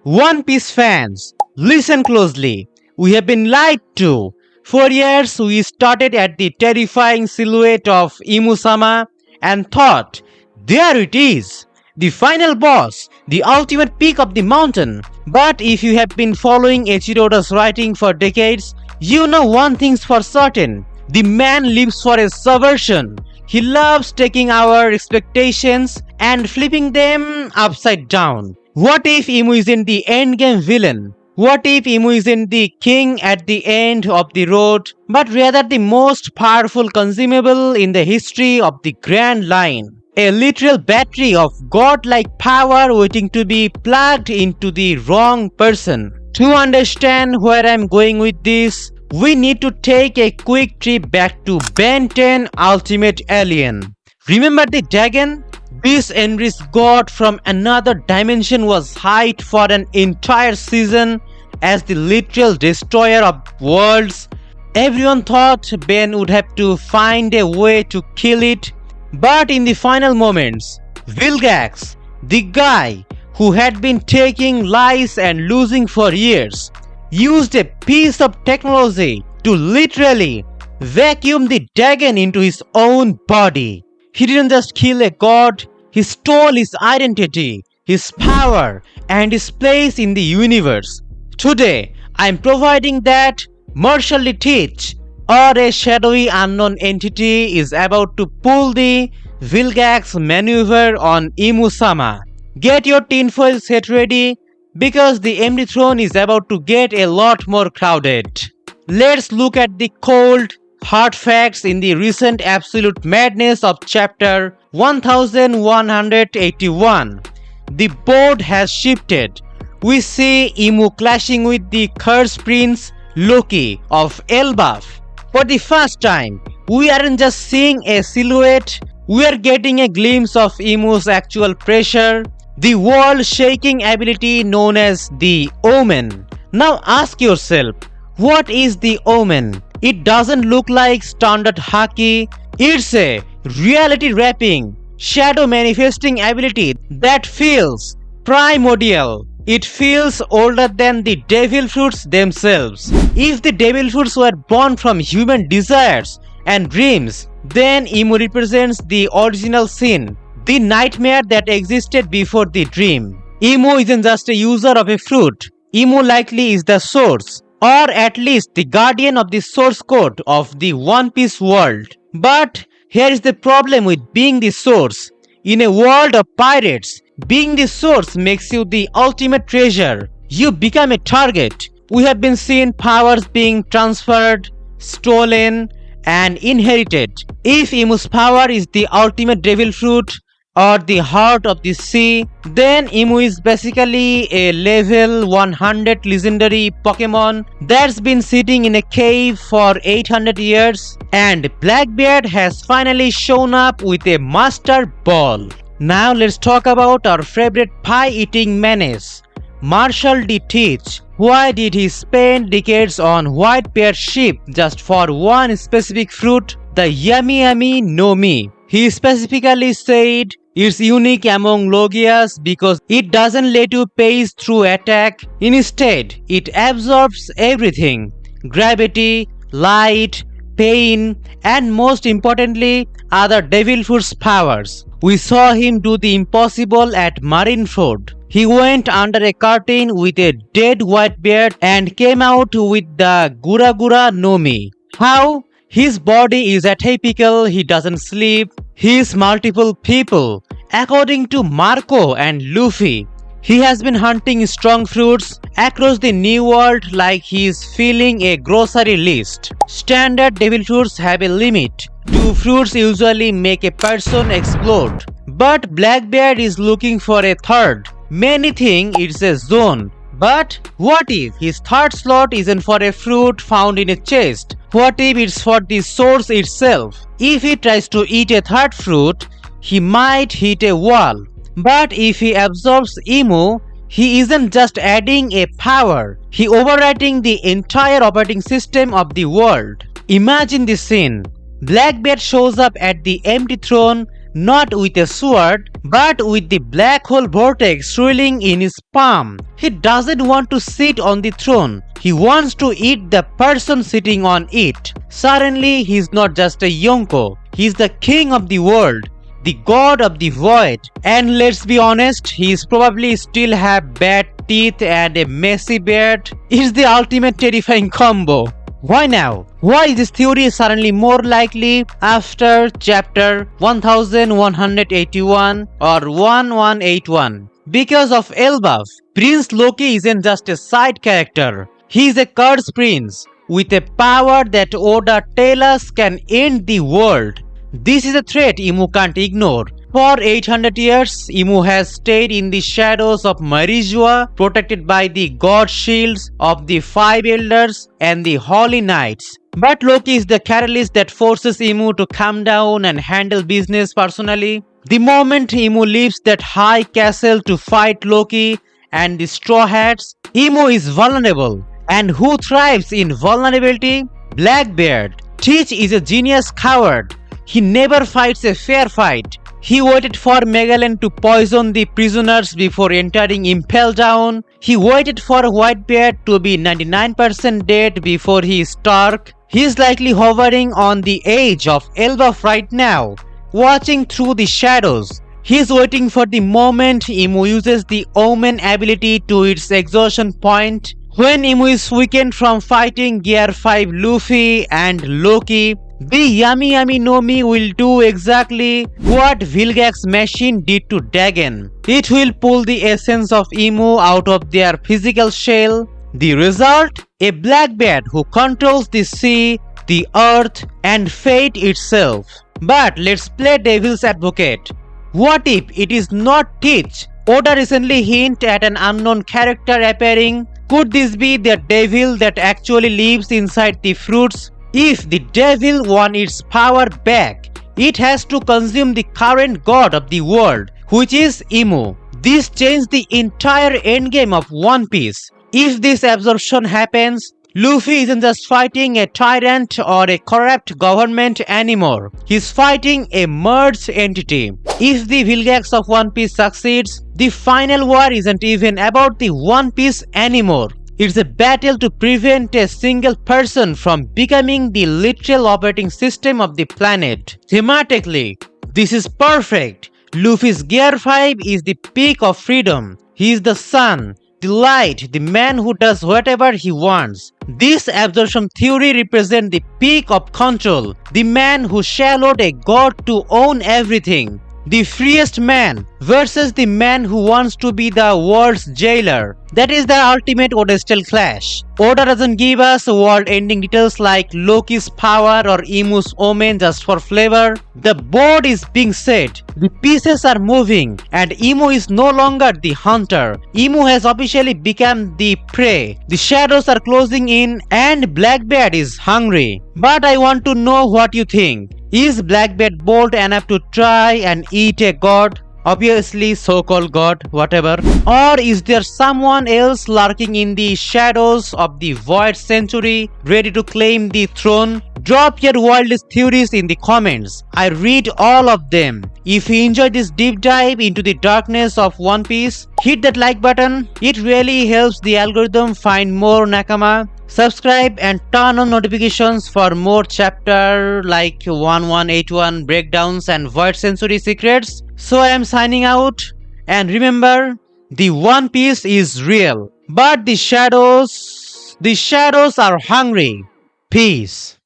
One Piece fans, listen closely. We have been lied to. For years, we started at the terrifying silhouette of Imu-sama and thought, there it is, the final boss, the ultimate peak of the mountain. But if you have been following Eiichiro's writing for decades, you know one thing's for certain. The man lives for a subversion. He loves taking our expectations and flipping them upside down. What if Imu isn't the endgame villain? What if Imu isn't the king at the end of the road, but rather the most powerful consumable in the history of the Grand Line? A literal battery of godlike power waiting to be plugged into the wrong person. To understand where I'm going with this, we need to take a quick trip back to Ben 10 Ultimate Alien. Remember the dragon? This enriched god from another dimension was hyped for an entire season as the literal destroyer of worlds. Everyone thought Ben would have to find a way to kill it, but in the final moments, Vilgax, the guy who had been taking lies and losing for years, used a piece of technology to literally vacuum the dragon into his own body. He didn't just kill a god, he stole his identity, his power, and his place in the universe. Today, I am providing that martially teach or a shadowy unknown entity is about to pull the Vilgax Maneuver on Imu-sama. Get your tinfoil set ready because the empty throne is about to get a lot more crowded. Let's look at the cold, hard facts in the recent absolute madness of chapter 1181. The board has shifted. We see Imu clashing with the cursed prince Loki of Elbaph. For the first time, we aren't just seeing a silhouette, we are getting a glimpse of Imu's actual pressure, the world-shaking ability known as the Omen. Now ask yourself, what is the Omen? It doesn't look like standard haki. It's a reality-wrapping, shadow manifesting ability that feels primordial. It feels older than the devil fruits themselves. If the devil fruits were born from human desires and dreams, then Imu represents the original sin, the nightmare that existed before the dream. Imu isn't just a user of a fruit. Imu likely is the source, or at least the guardian of the source code of the One Piece world. But here is the problem with being the source. In a world of pirates, being the source makes you the ultimate treasure. You become a target. We have been seeing powers being transferred, stolen, and inherited. If Imu's power is the ultimate devil fruit or the heart of the sea, then Imu is basically a level 100 legendary Pokemon that's been sitting in a cave for 800 years, and Blackbeard has finally shown up with a master ball. Now let's talk about our favorite pie-eating menace, Marshall D. Teach. Why did he spend decades on white pear sheep just for one specific fruit, the Yami Yami no Mi? He specifically said it's unique among Logias because it doesn't let you pace through attack. Instead, it absorbs everything: gravity, light, pain, and most importantly, other devil fruits powers. We saw him do the impossible at Marineford. He went under a curtain with a dead white beard and came out with the Gura Gura no Mi. How? His body is atypical, he doesn't sleep, he is multiple people. According to Marco and Luffy, he has been hunting strong fruits across the new world like he is filling a grocery list. Standard devil fruits have a limit. 2 fruits usually make a person explode. But Blackbeard is looking for a third. Many think it's a zone. But what if his third slot isn't for a fruit found in a chest? What if it's for the source itself? If he tries to eat a third fruit, he might hit a wall. But if he absorbs Imu, he isn't just adding a power, he overwriting the entire operating system of the world. Imagine this scene. Blackbeard shows up at the empty throne not with a sword, but with the black hole vortex swirling in his palm. He doesn't want to sit on the throne, he wants to eat the person sitting on it. Suddenly, he's not just a Yonko, he's the king of the world, the god of the void. And let's be honest, he's probably still have bad teeth and a messy beard. It's the ultimate terrifying combo. Why now? Why is this theory suddenly more likely after chapter 1181 or 1181? Because of Elbaph, Prince Loki isn't just a side character. He is a cursed prince with a power that Oda tells us can end the world. This is a threat Imu can't ignore. For 800 years, Imu has stayed in the shadows of Marijua, protected by the god shields of the Five Elders and the Holy Knights. But Loki is the catalyst that forces Imu to calm down and handle business personally. The moment Imu leaves that high castle to fight Loki and the Straw Hats, Imu is vulnerable. And who thrives in vulnerability? Blackbeard. Teach is a genius coward. He never fights a fair fight. He waited for Megalyn to poison the prisoners before entering Impel Down. He waited for Whitebeard to be 99% dead before he struck. He is likely hovering on the edge of Elbaph right now, watching through the shadows. He is waiting for the moment Imu uses the Omen ability to its exhaustion point. When Imu is weakened from fighting Gear 5 Luffy and Loki, the Yami Yami no Mi will do exactly what Vilgax machine did to Dagon. It will pull the essence of Imu out of their physical shell. The result? A Blackbeard who controls the sea, the earth, and fate itself. But let's play devil's advocate. What if it is not Teach? Oda recently hinted at an unknown character appearing. Could this be the devil that actually lives inside the fruits? If the devil wants its power back, it has to consume the current god of the world, which is Imu. This changed the entire endgame of One Piece. If this absorption happens, Luffy isn't just fighting a tyrant or a corrupt government anymore. He's fighting a merged entity. If the Vilgax of One Piece succeeds, the final war isn't even about the One Piece anymore. It's a battle to prevent a single person from becoming the literal operating system of the planet. Thematically, this is perfect. Luffy's Gear 5 is the peak of freedom. He is the sun, the light, the man who does whatever he wants. This absorption theory represents the peak of control, the man who shallowed a god to own everything. The freest man versus the man who wants to be the world's jailer. That is the ultimate Odestal clash. Oda doesn't give us world-ending details like Loki's power or Imu's Omen just for flavor. The board is being set, the pieces are moving, and Imu is no longer the hunter. Imu has officially become the prey. The shadows are closing in and Blackbeard is hungry. But I want to know what you think. Is Blackbeard bold enough to try and eat a god? Obviously so-called god, whatever. Or is there someone else lurking in the shadows of the void century, ready to claim the throne? Drop your wildest theories in the comments. I read all of them. If you enjoyed this deep dive into the darkness of One Piece, hit that like button. It really helps the algorithm find more nakama. Subscribe and turn on notifications for more chapter like 1181 breakdowns and Void Century secrets. So I am signing out, and remember, the One Piece is real, but the shadows are hungry. Peace.